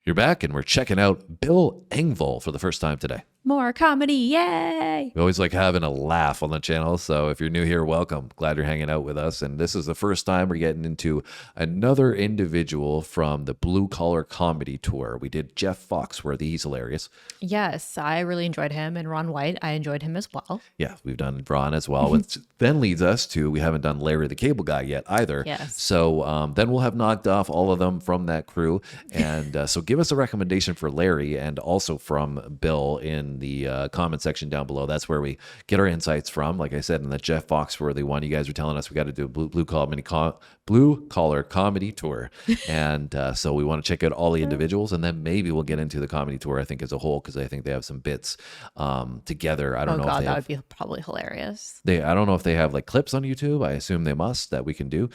You're back, and we're checking out Bill Engvall for the first time today. More comedy, yay! We always like having a laugh on the channel, so if you're new here, welcome. Glad you're hanging out with us. And this is the first time we're getting into another individual from the Blue Collar Comedy Tour. We did Jeff Foxworthy. He's hilarious. Yes, I really enjoyed him. And Ron White, I enjoyed him as well. Yeah, we've done Ron as well, which then leads us to, we haven't done Larry the Cable Guy yet either. Yes. So then we'll have knocked off all of them from that crew. And so give us a recommendation for Larry and also from Bill in the comment section down below. That's where we get our insights from. Like I said, in the Jeff Foxworthy one, you guys were telling us we got to do a blue collar comedy tour. And so we want to check out all the individuals, and then maybe we'll get into the comedy tour, I think, as a whole, because I think they have some bits together. I don't know. God, if that would be probably hilarious. I don't know if they have like clips on YouTube. I assume they must, that we can do.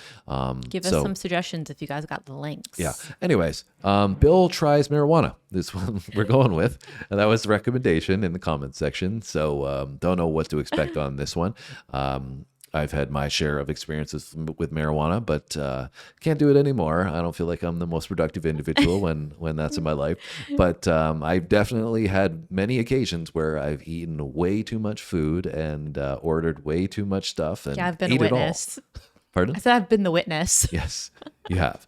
Give us some suggestions if you guys got the links. Yeah. Anyways, Bill tries marijuana. This one we're going with. And that was the recommendation in the comment section. So don't know what to expect on this one. I've had my share of experiences with marijuana, but can't do it anymore. I don't feel like I'm the most productive individual when that's in my life. But I've definitely had many occasions where I've eaten way too much food and ordered way too much stuff. And yeah, I've been a witness. Pardon? I said I've been the witness. Yes, you have.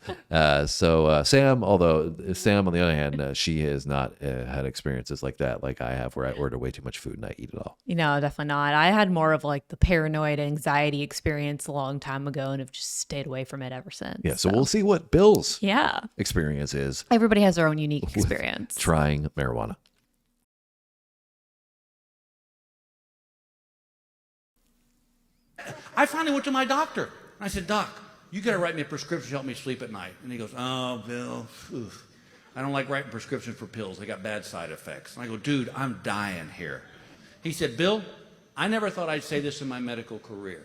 So Sam, although Sam, on the other hand, she has not had experiences like that, like I have, where I order way too much food and I eat it all. No, definitely not. I had more of like the paranoid anxiety experience a long time ago and have just stayed away from it ever since. Yeah, so we'll see what Bill's yeah experience is. Everybody has their own unique experience. Trying marijuana. I finally went to my doctor. I said, Doc, you got to write me a prescription to help me sleep at night. And he goes, oh, Bill, I don't like writing prescriptions for pills. They got bad side effects. And I go, dude, I'm dying here. He said, Bill, I never thought I'd say this in my medical career.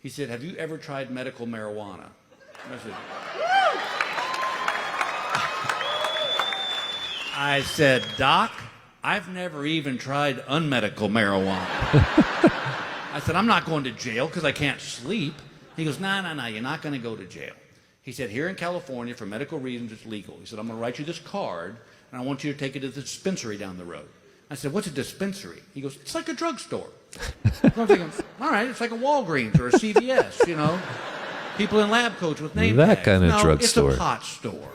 He said, have you ever tried medical marijuana? And I said, Doc, I've never even tried unmedical marijuana. I said, I'm not going to jail because I can't sleep. He goes, no, you're not going to go to jail. He said, here in California, for medical reasons, it's legal. He said, I'm going to write you this card, and I want you to take it to the dispensary down the road. I said, what's a dispensary? He goes, it's like a drugstore. So I'm thinking, all right, it's like a Walgreens or a CVS, you know. People in lab coats with name tags. That kind of drugstore. It's a pot store.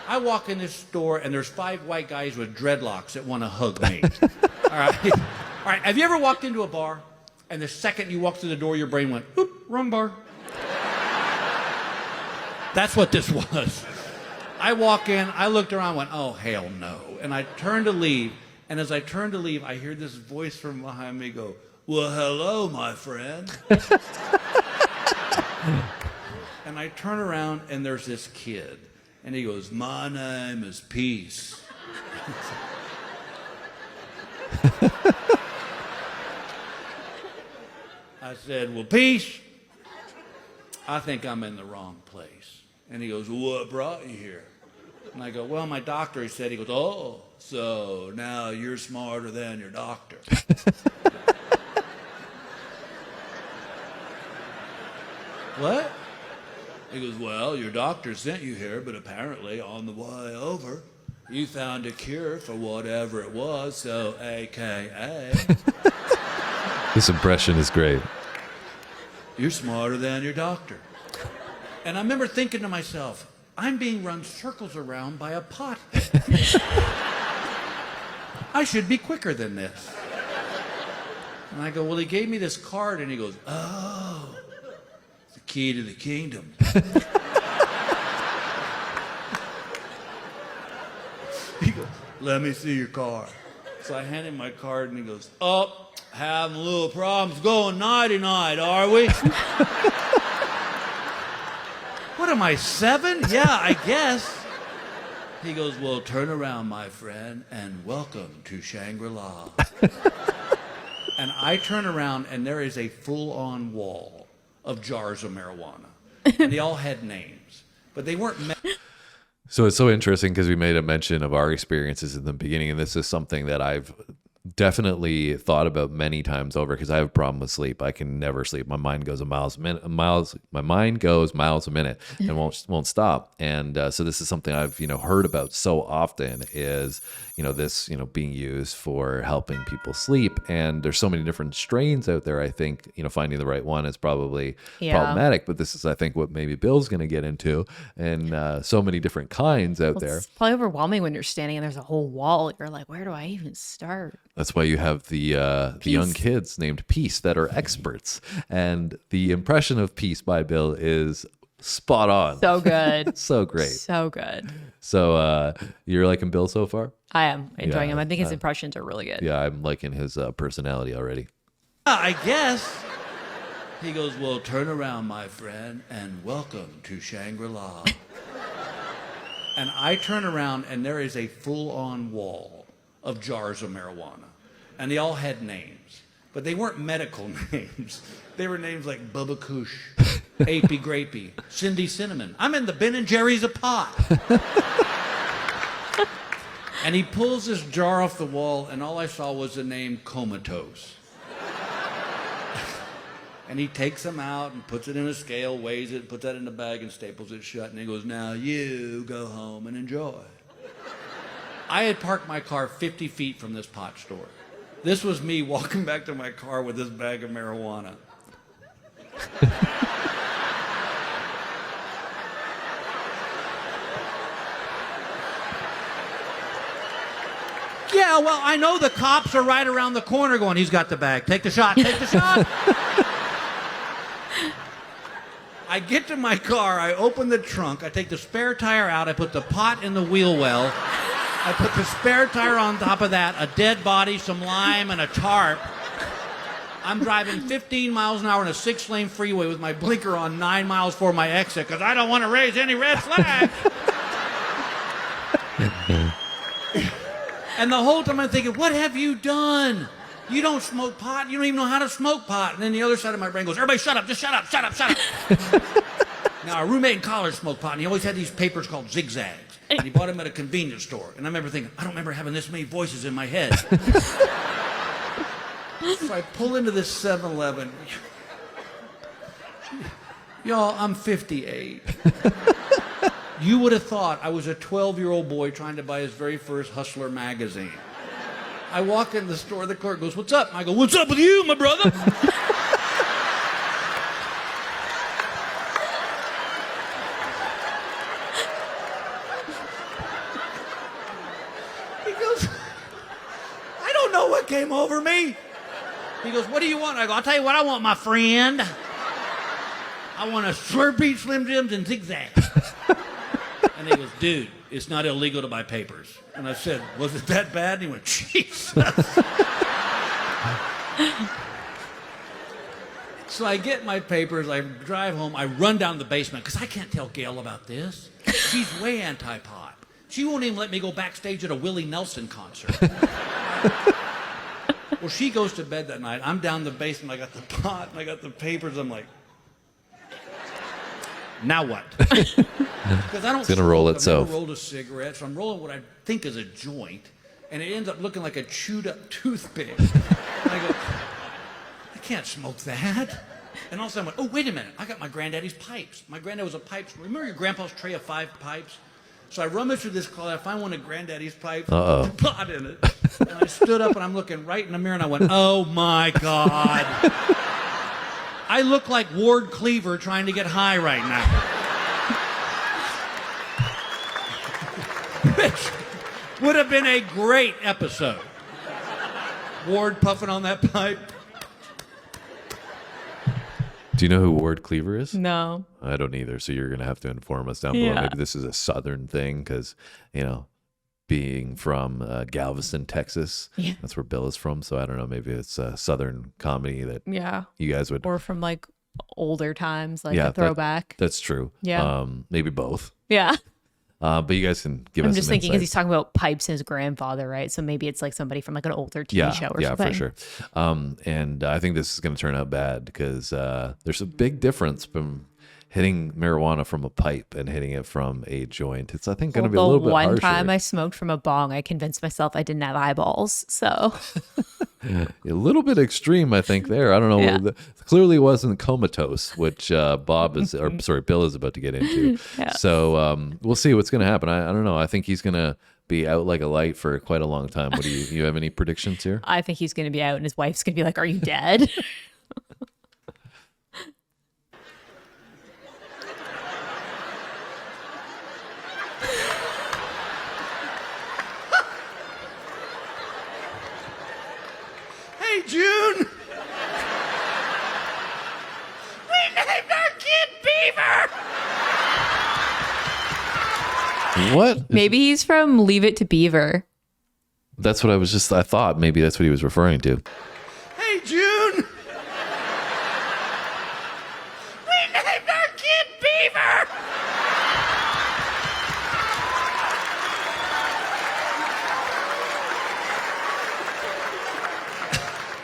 I walk in this store, and there's 5 white guys with dreadlocks that want to hug me. All right, have you ever walked into a bar? And the second you walked through the door, your brain went, oop, wrong bar. That's what this was. I walk in, I looked around, went, oh, hell no. And I turned to leave. And as I turned to leave, I hear this voice from behind me go, well, hello, my friend. And I turn around, and there's this kid. And he goes, my name is Peace. I said, well, Peace, I think I'm in the wrong place. And he goes, well, what brought you here? And I go, well, my doctor, he said. He goes, oh, so now you're smarter than your doctor. What? He goes, well, your doctor sent you here, but apparently on the way over, you found a cure for whatever it was, so AKA... This impression is great. You're smarter than your doctor. And I remember thinking to myself, I'm being run circles around by a pothead. I should be quicker than this. And I go, well, he gave me this card, and he goes, oh, it's the key to the kingdom. He goes, let me see your card. So I hand him my card, and he goes, oh, having a little problems going nighty-night, are we? What am I, 7? Yeah, I guess. He goes, well, turn around, my friend, and welcome to Shangri-La. And I turn around, and there is a full-on wall of jars of marijuana. And they all had names, but they weren't... So it's so interesting because we made a mention of our experiences in the beginning, and this is something that I've Definitely thought about many times over because I have a problem with sleep. I can never sleep. My mind goes miles a minute and won't stop. And so this is something I've heard about so often is this being used for helping people sleep. And there's so many different strains out there. I think finding the right one is probably problematic. But this is I think what maybe Bill's going to get into, and so many different kinds out there. It's probably overwhelming when you're standing and there's a whole wall. You're like, where do I even start? That's why you have the young kids named Peace that are experts. And the impression of Peace by Bill is spot on. So good. So great. So good. So you're liking Bill so far? I am enjoying him. I think his impressions are really good. Yeah, I'm liking his personality already. I guess. He goes, well, turn around, my friend, and welcome to Shangri-La. And I turn around, and there is a full-on wall of jars of marijuana. And they all had names. But they weren't medical names. They were names like Bubba Koosh, Apey Grapey, Cindy Cinnamon. I'm in the Ben & Jerry's a pot. And he pulls this jar off the wall, and all I saw was the name Comatose. And he takes them out and puts it in a scale, weighs it, puts that in the bag and staples it shut. And he goes, now you go home and enjoy. I had parked my car 50 feet from this pot store. This was me walking back to my car with this bag of marijuana. Yeah, well, I know the cops are right around the corner going, he's got the bag. Take the shot, take the shot. I get to my car, I open the trunk, I take the spare tire out, I put the pot in the wheel well, I put the spare tire on top of that, a dead body, some lime, and a tarp. I'm driving 15 miles an hour in a 6-lane freeway with my blinker on 9 miles for my exit because I don't want to raise any red flags. And the whole time I'm thinking, what have you done? You don't smoke pot. You don't even know how to smoke pot. And then the other side of my brain goes, everybody shut up, just shut up, shut up, shut up. Now, our roommate in college smoked pot, and he always had these papers called zigzags. And he bought them at a convenience store. And I remember thinking, I don't remember having this many voices in my head. So I pull into this 7-Eleven. Y'all, I'm 58. You would have thought I was a 12-year-old boy trying to buy his very first Hustler magazine. I walk in the store, the clerk goes, what's up? I go, what's up with you, my brother? He goes, I don't know what came over me. He goes, what do you want? I go, I'll tell you what I want, my friend. I want a Slurpee, Slim Jims, and zigzags. And he goes, dude, it's not illegal to buy papers. And I said, was it that bad? And he went, Jesus. So I get my papers, I drive home, I run down the basement, because I can't tell Gail about this. She's way anti-pot. She won't even let me go backstage at a Willie Nelson concert. Well, she goes to bed that night. I'm down the basement, I got the pot, and I got the papers. I'm like, now what? Because I don't. It's gonna roll I've itself. never rolled a cigarette, so I'm rolling what I think is a joint, and it ends up looking like a chewed-up toothpick. And I go, I can't smoke that. And all of a sudden I went, oh, wait a minute, I got my granddaddy's pipes. My granddad was a pipes. Remember your grandpa's tray of 5 pipes? So I rummaged through this closet, I find one of granddaddy's pipes, with pot in it. And I stood up and I'm looking right in the mirror and I went, oh my God. I look like Ward Cleaver trying to get high right now. Which would have been a great episode. Ward puffing on that pipe. Do you know who Ward Cleaver is? No. I don't either. So you're going to have to inform us down below. Yeah. Maybe this is a Southern thing because, being from Galveston, Texas, that's where Bill is from. So I don't know. Maybe it's a Southern comedy that you guys would. Or from like older times, like a throwback. That's true. Yeah. Maybe both. Yeah. But you guys can give us I'm just some thinking because insight. he's talking about pipes and his grandfather, right? So maybe it's like somebody from like an older TV show or something. Yeah, for sure. And I think this is going to turn out bad because there's a big difference from hitting marijuana from a pipe and hitting it from a joint. It's, I think, going to be a The little bit one harsher. time I smoked from a bong, I convinced myself I didn't have eyeballs. So A little bit extreme, I think, there. I don't know. Yeah. Clearly wasn't comatose, which Bill is about to get into. Yeah. So we'll see what's going to happen. I don't know. I think he's going to be out like a light for quite a long time. What do you have any predictions here? I think he's going to be out and his wife's going to be like, "Are you dead?" Hey, June! We named our kid Beaver! What? Maybe he's from Leave It to Beaver. That's what I thought maybe that's what he was referring to. Hey, June! We named our kid Beaver!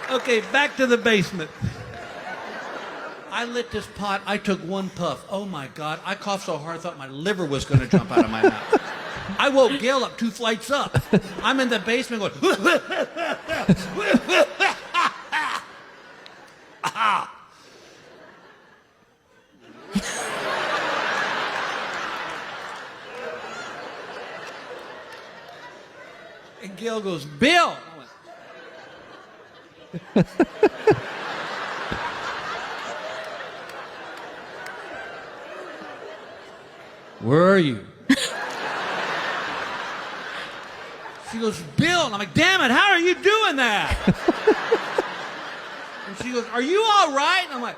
Okay, back to the basement. I lit this pot. I took one puff. Oh my God. I coughed so hard I thought my liver was going to jump out of my mouth. I woke Gail up 2 flights up. I'm in the basement going, and Gail goes, Bill! I went, where are you? She goes, Bill. And I'm like, damn it, how are you doing that? And she goes, are you all right? And I'm like,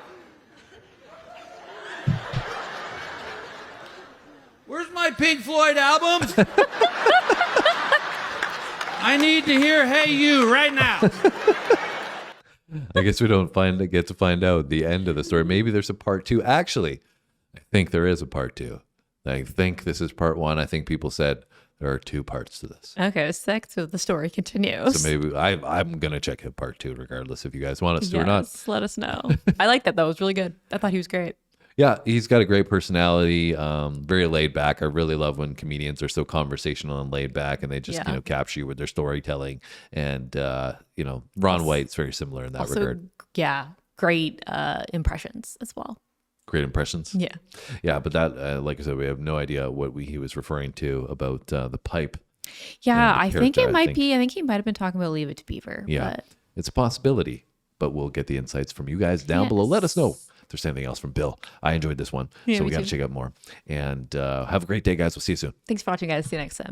where's my Pink Floyd album? I need to hear Hey You right now. I guess we don't get to find out the end of the story. Maybe there's a part 2. Actually, I think there is a part 2. I think this is part 1. I think people said there are 2 parts to this. Okay, sick. So the story continues. So maybe I'm going to check out part 2 regardless if you guys want us to or not. Yes, let us know. I like that though. It was really good. I thought he was great. Yeah, he's got a great personality, very laid back. I really love when comedians are so conversational and laid back and they just, Yeah. capture you with their storytelling. And, Ron White's very similar in that Also, regard. yeah, great impressions as well. Great impressions. Yeah. Yeah, but that, like I said, we have no idea what he was referring to about the pipe. Yeah, the I think character, it might I be. I think he might have been talking about Leave It to Beaver. Yeah, But it's a possibility, but we'll get the insights from you guys down below. Let us know if there's anything else from Bill. I enjoyed this one, Yeah, so we me got to too. check out more. And have a great day, guys. We'll see you soon. thanks for watching, guys. See you next time.